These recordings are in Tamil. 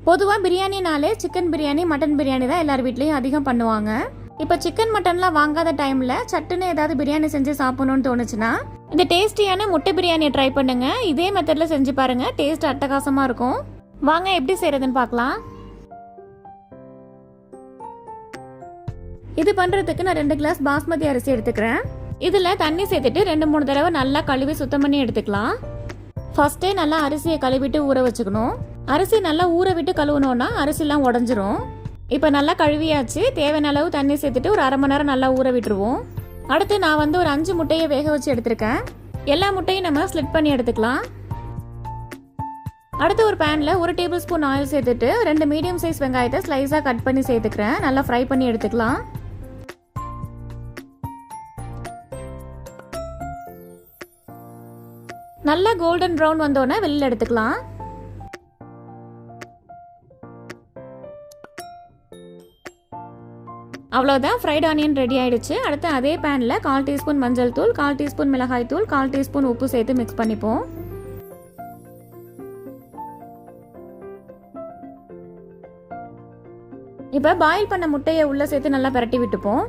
பொதுவாக பிரியாணினாலே சிக்கன் பிரியாணி மட்டன் பிரியாணி தான் எல்லார் வீட்லேயும் அதிகம் பண்ணுவாங்க. இப்போ சிக்கன் மட்டன்லாம் வாங்காத டைமில் சட்டுன்னு ஏதாவது பிரியாணி செஞ்சு சாப்பிடணும்னு தோணுச்சுன்னா இந்த டேஸ்டியான முட்டை பிரியாணியை ட்ரை பண்ணுங்க. இதே மெத்தடில் செஞ்சு பாருங்க, டேஸ்ட் அட்டகாசமாக இருக்கும். வாங்க எப்படி செய்யறதுன்னு பார்க்கலாம். இது பண்ணுறதுக்கு நான் 2 கிளாஸ் பாஸ்மதி அரிசி எடுத்துக்கிறேன். இதில் தண்ணி சேர்த்துட்டு 2-3 தடவை நல்லா கழுவி சுத்தம் பண்ணி எடுத்துக்கலாம். ஃபர்ஸ்டே நல்லா அரிசியை கழுவிட்டு ஊற வச்சுக்கணும். அரிசி நல்லா ஊற விட்டு கழுவணும்னா அரிசிலாம் உடஞ்சிரும். இப்போ நல்லா கழுவியாச்சு. தேவையான அளவு தண்ணி சேர்த்துட்டு ஒரு 1/2 மணி நேரம் நல்லா ஊற விட்டுருவோம். அடுத்து நான் ஒரு 5 முட்டையை வேக வச்சு எடுத்திருக்கேன். எல்லா முட்டையும் நம்ம ஸ்லிட் பண்ணி எடுத்துக்கலாம். அடுத்து ஒரு பேனில் 1 டேபிள் ஸ்பூன் ஆயில் சேர்த்துட்டு 2 மீடியம் சைஸ் வெங்காயத்தை ஸ்லைஸாக கட் பண்ணி சேர்த்துக்கிறேன். நல்லா ஃப்ரை பண்ணி எடுத்துக்கலாம். நல்லா கோல்டன் ப்ரௌன் வந்தோடனே வெளியில் எடுத்துக்கலாம். அவ்வளோதான், ஃப்ரைட் ஆனியன் ரெடி ஆயிடுச்சு. அடுத்து அதே பேனில் 1/4 டீஸ்பூன் மஞ்சள் தூள், 1/4 டீஸ்பூன் மிளகாய் தூள், 1/4 டீஸ்பூன் உப்பு சேர்த்து மிக்ஸ் பண்ணிப்போம். இப்போ பாயில் பண்ண முட்டையை உள்ள சேர்த்து நல்லா பரட்டி விட்டுப்போம்.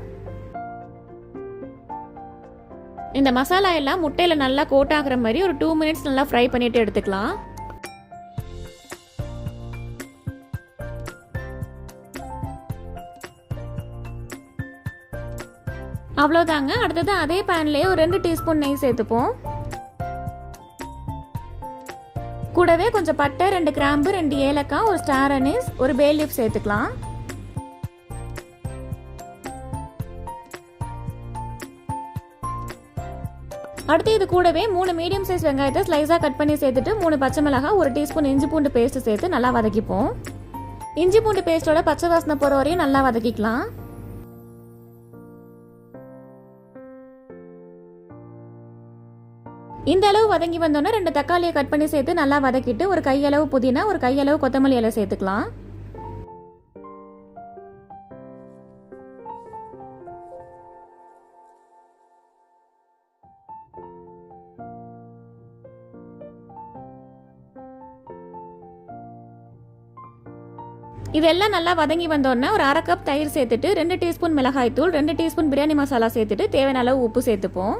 இந்த மசாலா எல்லாம் முட்டையில நல்லா கோட் ஆகுற மாதிரி ஒரு 2 மினிட்ஸ் நல்லா ஃப்ரை பண்ணிட்டு எடுத்துக்கலாம். அவ்வளோதாங்க. அடுத்தது அதே பேன்லயே ஒரு 2 டீஸ்பூன் நெய் சேர்த்துப்போம். கூடவே கொஞ்சம் பட்டை, 2 கிராம்பு, 2 ஏலக்காய், ஒரு ஸ்டார் அனீஸ், ஒரு பே லீஃப் சேர்த்துக்கலாம். அடுத்து இது கூடவே 3 மீடியம் சைஸ் வெங்காயத்தை ஸ்லைஸாக கட் பண்ணி சேர்த்துட்டு 3 பச்சை மிளகாய், 1 டீஸ்பூன் இஞ்சி பூண்டு பேஸ்ட் சேர்த்து நல்லா வதக்கிப்போம். இஞ்சி பூண்டு பேஸ்டோட பச்சை வாசனை போகிற வரையும் நல்லா வதக்கிக்கலாம். இந்த அளவு வதங்கி வந்தோன்னா 2 தக்காளியை கட் பண்ணி சேர்த்து நல்லா வதக்கிட்டு ஒரு கையளவு புதினா, ஒரு கையளவு கொத்தமல்லி இலை சேர்த்துக்கலாம். இதெல்லாம் நல்லா வதங்கி வந்தோன்னா ஒரு 1/2 கப் தயிர் சேர்த்துட்டு 2 டீஸ்பூன் மிளகாய் தூள், 2 டீஸ்பூன் பிரியாணி மசாலா சேர்த்துட்டு தேவையான அளவு உப்பு சேர்த்துப்போம்.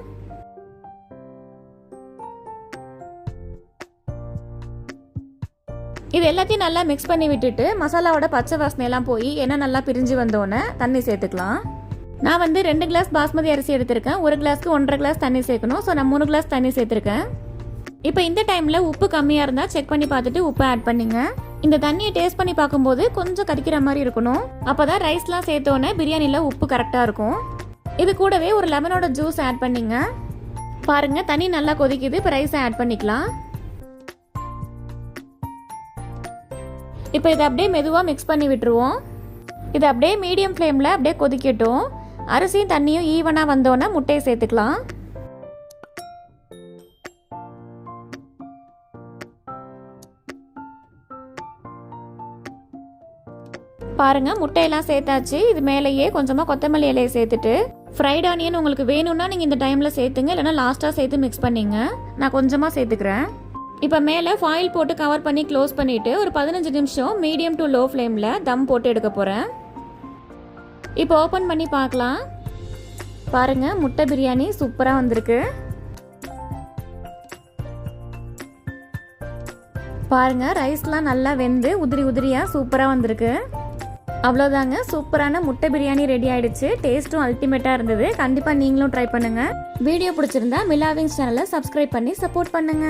இது எல்லாத்தையும் நல்லா மிக்ஸ் பண்ணி விட்டுட்டு மசாலாவோட பச்சை வாசனை எல்லாம் போய் எண்ணெய் நல்லா பிரிஞ்சு வந்தோன்னே தண்ணி சேர்த்துக்கலாம். நான் 2 கிளாஸ் பாஸ்மதி அரிசி எடுத்திருக்கேன். 1 கிளாஸ்க்கு 1.5 கிளாஸ் தண்ணி சேர்க்கணும். ஸோ நான் 3 கிளாஸ் தண்ணி சேர்த்துருக்கேன். இப்போ இந்த டைமில் உப்பு கம்மியாக இருந்தால் செக் பண்ணி பார்த்துட்டு உப்பு ஆட் பண்ணிங்க. இந்த தண்ணியை டேஸ்ட் பண்ணி பார்க்கும்போது கொஞ்சம் கரிக்கிற மாதிரி இருக்கணும். அப்போதான் ரைஸ்லாம் சேர்த்தோன்னே பிரியாணியில் உப்பு கரெக்டாக இருக்கும். இது கூடவே ஒரு லெமனோட ஜூஸ் ஆட் பண்ணிங்க. பாருங்க, தண்ணி நல்லா கொதிக்குது. இப்போ ரைஸை ஆட் பண்ணிக்கலாம். இப்போ இதை அப்படியே மெதுவாக மிக்ஸ் பண்ணி விட்டுருவோம். இது அப்படியே மீடியம் ஃப்ளேமில் அப்படியே கொதிக்கட்டும். அரிசியும் தண்ணியும் ஈவனாக வந்தோன்னே முட்டையை சேர்த்துக்கலாம். பாருங்க, முட்டையெல்லாம் சேர்த்தாச்சு. இது மேலேயே கொஞ்சமாக கொத்தமல்லி இலையை சேர்த்துட்டு ஃப்ரைட் ஆனியன் உங்களுக்கு வேணும்னா நீங்கள் இந்த டைமில் சேர்த்துங்க, இல்லைனா லாஸ்ட்டாக சேர்த்து மிக்ஸ் பண்ணிங்க. நான் கொஞ்சமாக சேர்த்துக்கிறேன். இப்போ மேலே ஃபாயில் போட்டு கவர் பண்ணி க்ளோஸ் பண்ணிவிட்டு ஒரு 15 நிமிஷம் மீடியம் டு லோ ஃப்ளேமில் தம் போட்டு எடுக்க போகிறேன். இப்போ ஓப்பன் பண்ணி பார்க்கலாம். பாருங்க, முட்டை பிரியாணி சூப்பராக வந்திருக்கு. பாருங்க, ரைஸ்லாம் நல்லா வெந்து உதிரி உதிரியாக சூப்பராக வந்திருக்கு. அவ்வளோதாங்க, சூப்பரான முட்டை பிரியாணி ரெடி ஆயிடுச்சு. டேஸ்ட்டும் அல்டிமேட்டாக இருந்தது. கண்டிப்பாக நீங்களும் ட்ரை பண்ணுங்க. வீடியோ பிடிச்சிருந்தா மிலாவிங்ஸ் சேனலை சப்ஸ்கிரைப் பண்ணி சப்போர்ட் பண்ணுங்க.